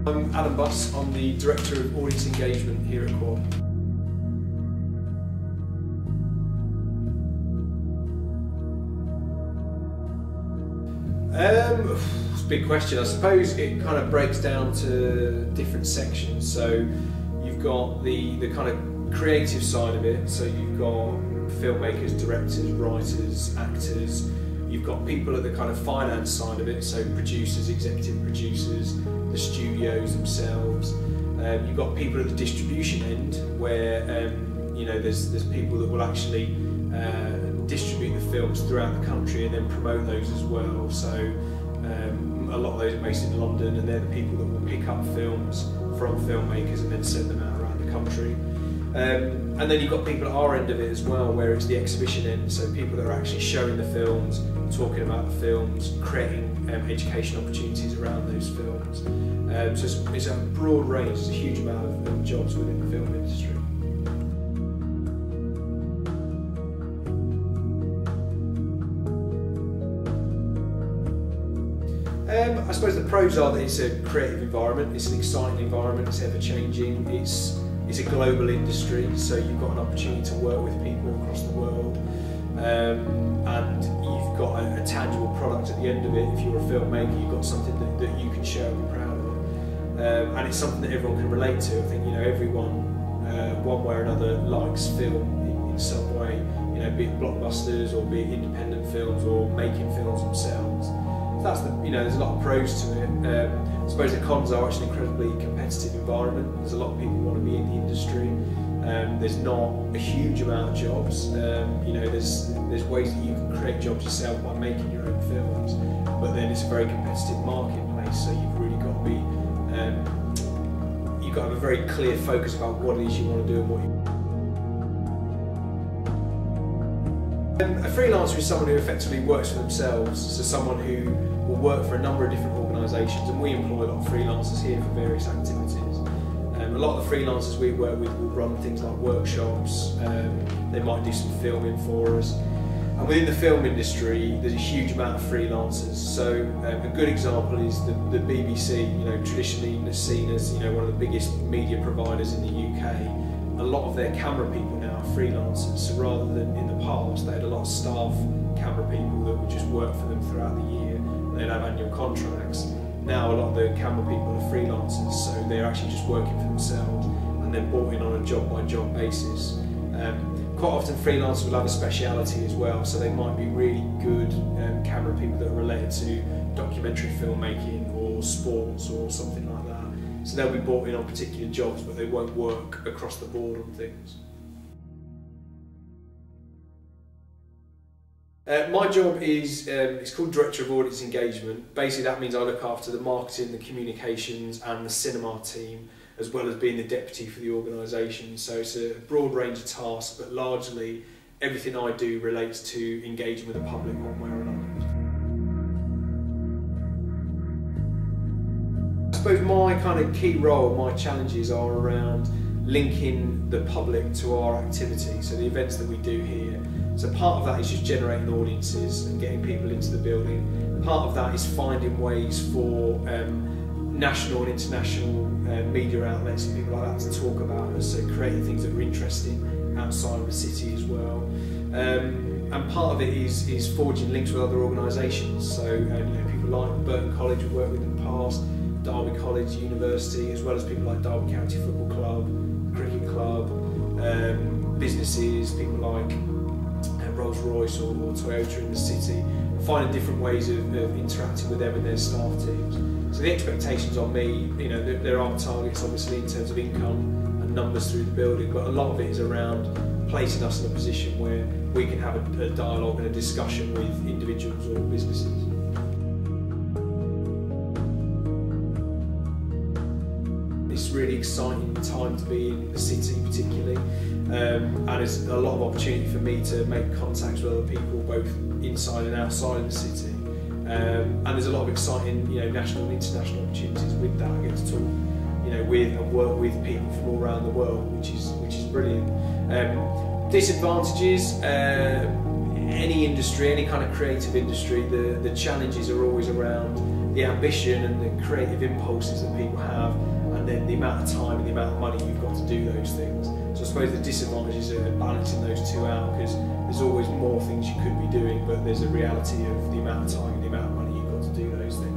I'm Adam Buss, I'm the Director of Audience Engagement here at Quad. It's a big question. I suppose it kind of breaks down to different sections. So you've got the kind of creative side of it, so you've got filmmakers, directors, writers, actors. You've got people at the kind of finance side of it, so producers, executive producers, the studios themselves. You've got people at the distribution end, where you know there's people that will actually distribute the films throughout the country and then promote those as well. So a lot of those are based in London, and they're the people that will pick up films from filmmakers and then send them out around the country. And then you've got people at our end of it as well, where it's the exhibition end, so people that are actually showing the films, talking about the films, creating education opportunities around those films. So it's a broad range, there's a huge amount of jobs within the film industry. I suppose the pros are that it's a creative environment, it's an exciting environment, it's ever changing, it's a global industry, so you've got an opportunity to work with people across the world, and you've got a tangible product at the end of it. If you're a filmmaker, you've got something that you can show and be proud of, and it's something that everyone can relate to. I think, you know, everyone, one way or another, likes film in some way, you know, be it blockbusters or be it independent films or making films themselves. That's you know, there's a lot of pros to it. I suppose the cons are actually an incredibly competitive environment. There's a lot of people who want to be in the industry. There's not a huge amount of jobs. You know, there's ways that you can create jobs yourself by making your own films, but then it's a very competitive marketplace. So you've really got to be, you've got to have a very clear focus about what it is you want to do and what you. A freelancer is someone who effectively works for themselves, so someone who will work for a number of different organisations, and we employ a lot of freelancers here for various activities. A lot of the freelancers we work with will run things like workshops, they might do some filming for us, and within the film industry there's a huge amount of freelancers. So a good example is the BBC, you know, traditionally seen as, you know, one of the biggest media providers in the UK. A lot of their camera people now are freelancers, so rather than in the past they had a lot of staff camera people that would just work for them throughout the year, they'd have annual contracts. Now a lot of the camera people are freelancers, so they're actually just working for themselves and they're brought in on a job by job basis. Quite often freelancers will have a speciality as well, so they might be really good camera people that are related to documentary filmmaking or sports or something like that. So they'll be brought in on particular jobs, but they won't work across the board on things. My job is, it's called Director of Audience Engagement. Basically that means I look after the marketing, the communications and the cinema team, as well as being the deputy for the organisation. So it's a broad range of tasks, but largely everything I do relates to engaging with the public one way or another. I suppose my kind of key role, my challenges are around linking the public to our activity, so the events that we do here. So part of that is just generating audiences and getting people into the building. Part of that is finding ways for national and international media outlets and people like that to talk about us, so creating things that are interesting outside of the city as well. And part of it is forging links with other organisations, so you know, people like Burton College we've worked with in the past, Derby College University, as well as people like Derby County Football Club, Cricket Club, businesses, people like Rolls-Royce or Toyota in the city, finding different ways of interacting with them and their staff teams. So the expectations on me, you know, there are targets obviously in terms of income and numbers through the building, but a lot of it is around placing us in a position where we can have a dialogue and a discussion with individuals or businesses. It's a really exciting time to be in the city particularly, and it's a lot of opportunity for me to make contacts with other people both inside and outside of the city, and there's a lot of exciting, you know, national and international opportunities with that. I get to talk, you know, with and work with people from all around the world, which is brilliant. Disadvantages, any industry, any kind of creative industry, the challenges are always around the ambition and the creative impulses that people have, and then the amount of time and the amount of money you've got to do those things. So I suppose the disadvantages are balancing those two out, because there's always more things you could be doing, but there's a reality of the amount of time and the amount of money you've got to do those things.